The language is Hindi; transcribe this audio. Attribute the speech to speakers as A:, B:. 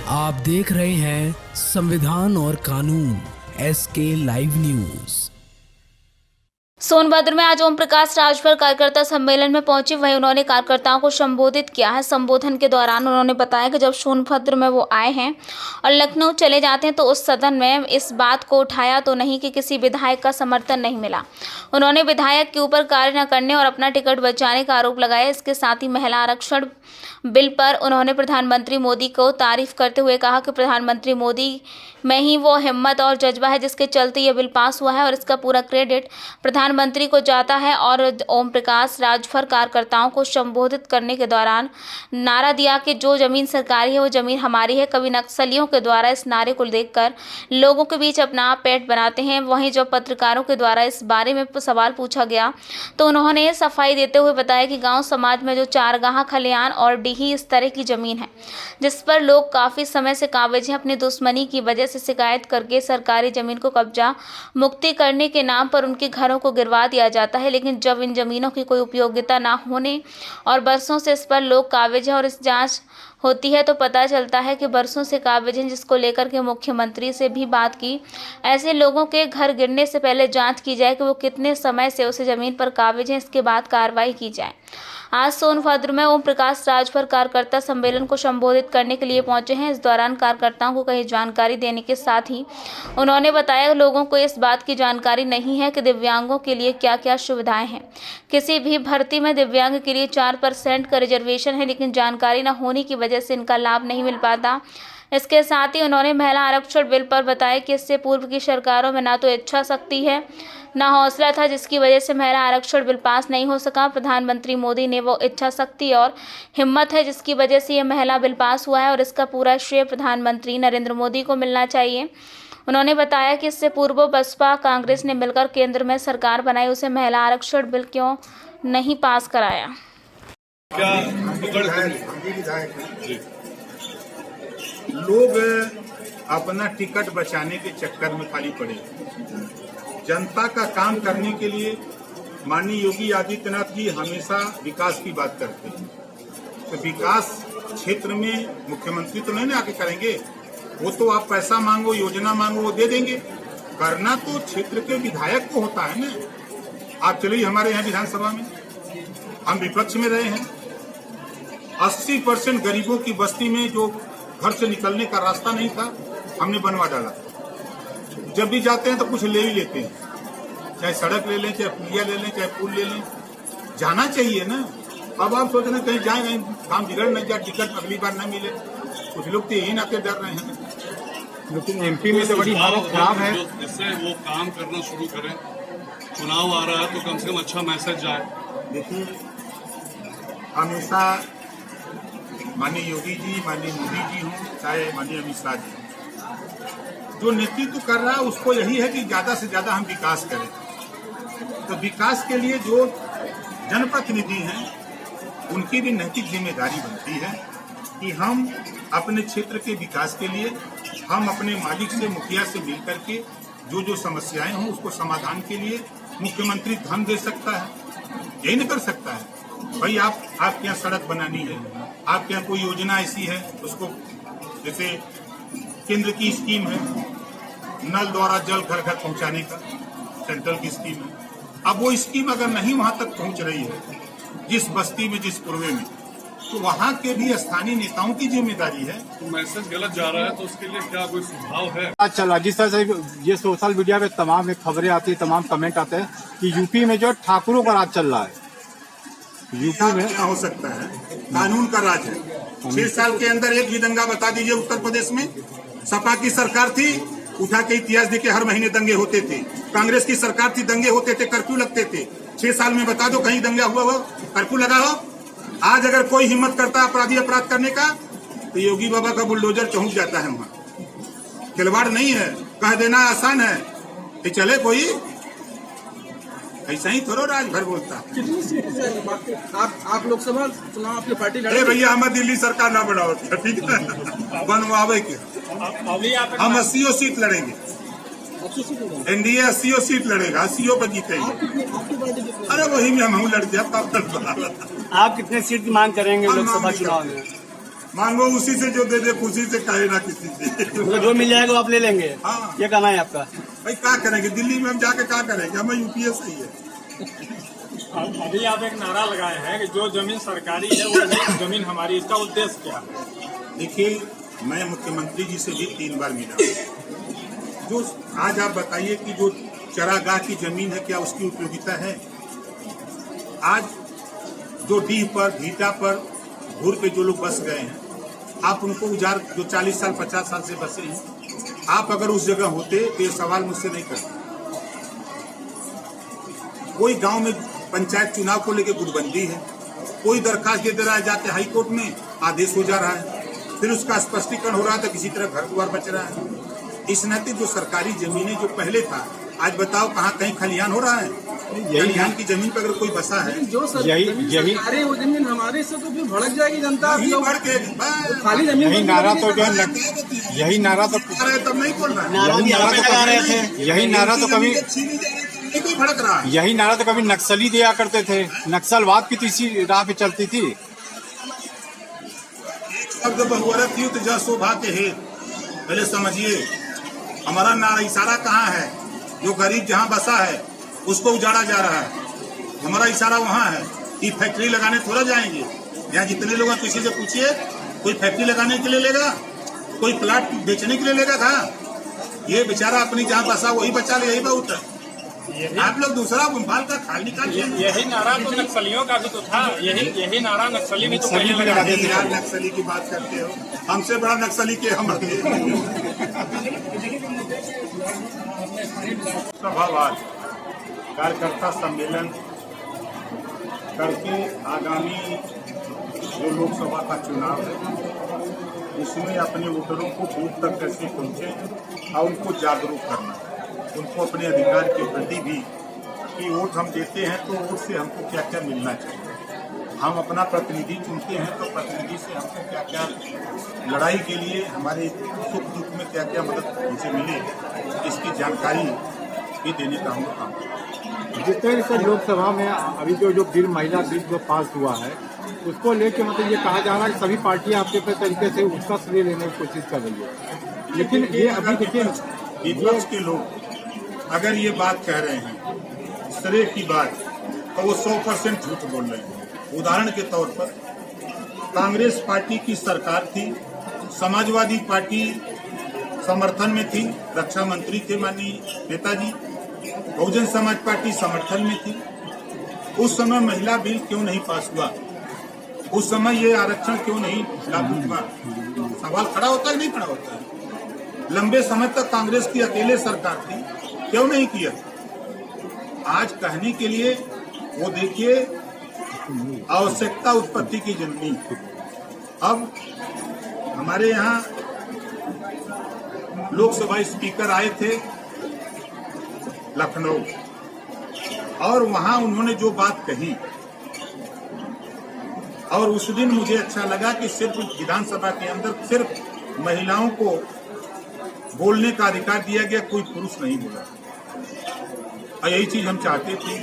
A: आप देख रहे हैं संविधान और कानून SK लाइव न्यूज।
B: सोनभद्र में आज ओम प्रकाश राजभर कार्यकर्ता सम्मेलन में पहुंचे। वहीं उन्होंने कार्यकर्ताओं को संबोधित किया है। संबोधन के दौरान उन्होंने बताया कि जब सोनभद्र में वो आए हैं और लखनऊ चले जाते हैं तो उस सदन में इस बात को उठाया तो नहीं कि किसी विधायक का समर्थन नहीं मिला। उन्होंने विधायक के ऊपर कार्य न करने और अपना टिकट बचाने का आरोप लगाया। इसके साथ ही महिला आरक्षण बिल पर उन्होंने प्रधानमंत्री मोदी को तारीफ करते हुए कहा कि प्रधानमंत्री मोदी में ही वो हिम्मत और जज्बा है जिसके चलते ये बिल पास हुआ है और इसका पूरा क्रेडिट प्रधानमंत्री को जाता है। और ओम प्रकाश राजभर कार्यकर्ताओं को संबोधित करने के दौरान नारा दिया कि जो जमीन सरकारी है वो जमीन हमारी है। कभी नक्सलियों के द्वारा इस नारे को देखकर लोगों के बीच अपना पेट बनाते हैं। वहीं जब पत्रकारों के द्वारा इस बारे में सवाल पूछा गया तो उन्होंने सफाई देते हुए बताया कि गाँव समाज में जो चारगाह, खलियान और डीही इस तरह की जमीन है जिस पर लोग काफी समय से काबिज हैं। अपनी दुश्मनी की वजह से शिकायत करके सरकारी जमीन को कब्जा मुक्ति करने के नाम पर उनके घरों को गिरवा दिया जाता है। लेकिन जब इन जमीनों की कोई उपयोगिता ना होने और बरसों से इस पर लोग काबिज हैं और इस जांच होती है तो पता चलता है कि बरसों से काबिज हैं, जिसको लेकर के मुख्यमंत्री से भी बात की। ऐसे लोगों के घर गिरने से पहले जांच की जाए कि वो कितने समय से उस जमीन पर काबिज हैं, इसके बाद कार्रवाई की जाए। आज सोनभद्र में ओम प्रकाश राजभर कार्यकर्ता सम्मेलन को संबोधित करने के लिए पहुंचे हैं। इस दौरान कार्यकर्ताओं को कई जानकारी देने के साथ ही उन्होंने बताया लोगों को इस बात की जानकारी नहीं है कि दिव्यांगों के लिए क्या क्या सुविधाएं हैं। किसी भी भर्ती में दिव्यांग के लिए 4% का रिजर्वेशन है, लेकिन जानकारी न होने की वजह से इनका लाभ नहीं मिल पाता। इसके साथ ही उन्होंने महिला आरक्षण बिल पर बताया कि इससे पूर्व की सरकारों में ना तो इच्छा शक्ति है ना हौसला था, जिसकी वजह से महिला आरक्षण बिल पास नहीं हो सका। प्रधानमंत्री मोदी ने वो इच्छा शक्ति और हिम्मत है जिसकी वजह से ये महिला बिल पास हुआ है और इसका पूरा श्रेय प्रधानमंत्री नरेंद्र मोदी को मिलना चाहिए। उन्होंने बताया कि इससे पूर्व बसपा कांग्रेस ने मिलकर केंद्र में सरकार बनाई, उसे महिला आरक्षण बिल क्यों नहीं पास कराया।
C: लोग अपना टिकट बचाने के चक्कर में खाली पड़े। जनता का काम करने के लिए माननीय योगी आदित्यनाथ जी हमेशा विकास की बात करते हैं। तो विकास क्षेत्र में मुख्यमंत्री तो नहीं ना आके करेंगे, वो तो आप पैसा मांगो, योजना मांगो, वो दे देंगे। करना तो क्षेत्र के विधायक को होता है ना। आप चलिए हमारे यहाँ विधानसभा में हम विपक्ष में रहे हैं। 80% गरीबों की बस्ती में जो घर से निकलने का रास्ता नहीं था, हमने बनवा डाला। जब भी जाते हैं तो कुछ ले ही लेते हैं, चाहे सड़क ले लें, चाहे पुलिया ले लें, चाहे पुल ले लें। जाना चाहिए ना। अब आप सोच रहे हैं कहीं जाए, कहीं काम बिगड़ नहीं जाए, टिकट अगली बार न मिले। कुछ लोग तो यही नाते डर रहे हैं।
D: लेकिन MP में तो बड़ी हालत खराब है।
E: इससे वो काम करना शुरू करें। चुनाव आ रहा है तो कम से कम अच्छा मैसेज जाए।
C: देखिए, हमेशा माननीय योगी जी, माननीय मोदी जी हों, चाहे माननीय अमित शाह जी, जो नेतृत्व कर रहा है उसको यही है कि ज्यादा से ज्यादा हम विकास करें। तो विकास के लिए जो जनप्रतिनिधि हैं उनकी भी नैतिक जिम्मेदारी बनती है कि हम अपने क्षेत्र के विकास के लिए हम अपने मालिक से, मुखिया से मिल करके जो जो समस्याएं हों उसको समाधान के लिए मुख्यमंत्री धन दे सकता है, यही नहीं कर सकता है। भाई आपके यहाँ सड़क बनानी है, आपके यहाँ कोई योजना ऐसी है, उसको जैसे केंद्र की स्कीम है नल द्वारा जल घर घर पहुंचाने का, सेंट्रल की स्कीम है। अब वो स्कीम अगर नहीं वहां तक पहुंच रही है, जिस बस्ती में, जिस पूर्वे में, तो वहां के भी स्थानीय नेताओं की जिम्मेदारी है।
E: तो मैसेज गलत जा रहा है तो उसके लिए क्या कोई सुझाव है?
D: आज चला जिस तरह से ये सोशल मीडिया पे तमाम खबरें आती है, तमाम कमेंट आते हैं कि यूपी में जो ठाकुरों का राज चल रहा है।
C: यूपी में क्या हो सकता है? कानून का राज है। 6 साल के अंदर एक भी दंगा बता दीजिए उत्तर प्रदेश में। सपा की सरकार थी, उठा के इतिहास देखिए, हर महीने दंगे होते थे। कांग्रेस की सरकार थी, दंगे होते थे, कर्फ्यू लगते थे। 6 साल में बता दो कहीं दंगा हुआ हो, कर्फ्यू लगा हो। आज अगर कोई हिम्मत करता अपराधी अपराध करने का तो योगी बाबा का बुलडोजर पहुंच जाता है वहां। खिलवाड़ नहीं है, कह देना आसान है कि चले कोई, ऐसा ही थोड़ा राजभर बोलता।
F: कितनी सीट आप लोकसभा चुनाव अपनी पार्टी लड़े?
C: भैया हमें दिल्ली सरकार ना बनाओ, ठीक है, बनवावे के हम 80 सीट लड़ेंगे। एनडीए 80 सीट लड़ेगा, 80 पर जीतेंगे। अरे वही में हम लड़ जाए।
D: आप कितने सीट की मांग करेंगे लोकसभा चुनाव में?
C: मांगो उसी से जो दे दे, खुशी से कहे ना किसी से।
F: मतलब जो मिल जाएगा वो आप ले लेंगे।
C: हाँ।
F: ये कहना है आपका।
C: भाई क्या करेंगे, दिल्ली में हम जाके क्या करेंगे, हमें यूपीए सही है।
G: अभी आप एक नारा लगाए हैं कि जो जमीन सरकारी है वो जमीन हमारी, इसका उद्देश्य क्या है?
C: देखिए, मैं मुख्यमंत्री जी से भी 3 बार मिला। जो आज आप बताइए कि जो चरागाह की जमीन है, क्या उसकी उपयोगिता है? आज जो डीह पर, भीटा पर, घूर पे जो लोग बस गए हैं, आप उनको उजाड़, जो 40 साल 50 साल से बसे हैं, आप अगर उस जगह होते तो ये सवाल मुझसे नहीं करते। कोई गांव में पंचायत चुनाव को लेकर गुटबंदी है, कोई दरखास्त दे रहा है, जाते हाई कोर्ट में आदेश हो जा रहा है, फिर उसका स्पष्टीकरण हो रहा है, तो किसी तरह घर द्वार बच रहा है। इस नाते जो सरकारी जमीनें जो पहले था, आज बताओ कहाँ कहीं खलिहान हो रहा है? खलिहान की जमीन पर अगर कोई बसा है,
F: जो
D: यही
F: सरकारी वो जमीन हमारे से तो फिर भड़क जाएगी जनता।
C: यही बढ़ के
F: खाली जमीन
D: यही नारा तो जो है, यही नारा तो
C: तब नहीं बोल रहा है,
D: यही नारा तो कभी
C: कोई भड़क रहा है।
D: यही नारा तो कभी नक्सली दिया करते थे, नक्सलवाद की तीसरी राह पे चलती थी।
C: शब्द बहुअरत युक्त जस शोभा के हेत, पहले समझिए हमारा नारा इशारा कहाँ है? जो गरीब जहाँ बसा है उसको उजाड़ा जा रहा है, हमारा इशारा वहाँ है कि फैक्ट्री लगाने थोड़ा जाएंगे। यहाँ जितने लोग हैं, किसी से पूछिए, कोई फैक्ट्री लगाने के लिए लेगा, कोई प्लाट बेचने के लिए लेगा था? ये बेचारा अपनी जहाँ बसा वही बचा ले, यही बहुत है। आप लोग दूसरा भोपाल का खाल निकालिए।
G: यही नारा तो नक्सलियों का भी तो था, यही नारा नक्सली भी तो
D: नक्सली भी लगाते थे।
C: यार नक्सली की बात करते हो, हमसे बड़ा नक्सली के हम सभावार कार्यकर्ता सम्मेलन करके आगामी जो लोकसभा का चुनाव है उसमें अपने वोटरों को बूथ तक कैसे पहुंचे और उनको जागरूक करना, उनको अपने अधिकार के प्रति भी कि वोट हम देते हैं तो वोट से हमको क्या क्या मिलना चाहिए। हम अपना प्रतिनिधि चुनते हैं तो प्रतिनिधि से हमको क्या क्या लड़ाई के लिए, हमारे सुख दुख में क्या क्या मदद उनसे मिले, इसकी जानकारी भी देने का हम लोग काम करते हैं।
D: जितने से लोकसभा में अभी जो बिल, महिला बिल जो पास हुआ है, उसको लेके मतलब ये कहा जा रहा है कि सभी पार्टियां अपने तरीके से उसका श्रेय लेने की कोशिश कर रही है। लेकिन ये अभी देखिए,
C: विपक्ष के लोग अगर ये बात कह रहे हैं श्रेय की बात, तो वो 100% झूठ बोल रहे हैं। उदाहरण के तौर पर कांग्रेस पार्टी की सरकार थी, समाजवादी पार्टी समर्थन में थी, रक्षा मंत्री थे माननीय नेताजी, बहुजन समाज पार्टी समर्थन में थी। उस समय महिला बिल क्यों नहीं पास हुआ? उस समय ये आरक्षण क्यों नहीं लागू हुआ? सवाल खड़ा होता है कि नहीं खड़ा होता है? लंबे समय तक कांग्रेस की अकेले सरकार थी, क्यों नहीं किया? आज कहने के लिए वो देखिए आवश्यकता उत्पत्ति की जननी। अब हमारे यहाँ लोकसभा स्पीकर आए थे लखनऊ, और वहां उन्होंने जो बात कही, और उस दिन मुझे अच्छा लगा कि सिर्फ विधानसभा के अंदर सिर्फ महिलाओं को बोलने का अधिकार दिया गया, कोई पुरुष नहीं बोला। और यही चीज हम चाहते थे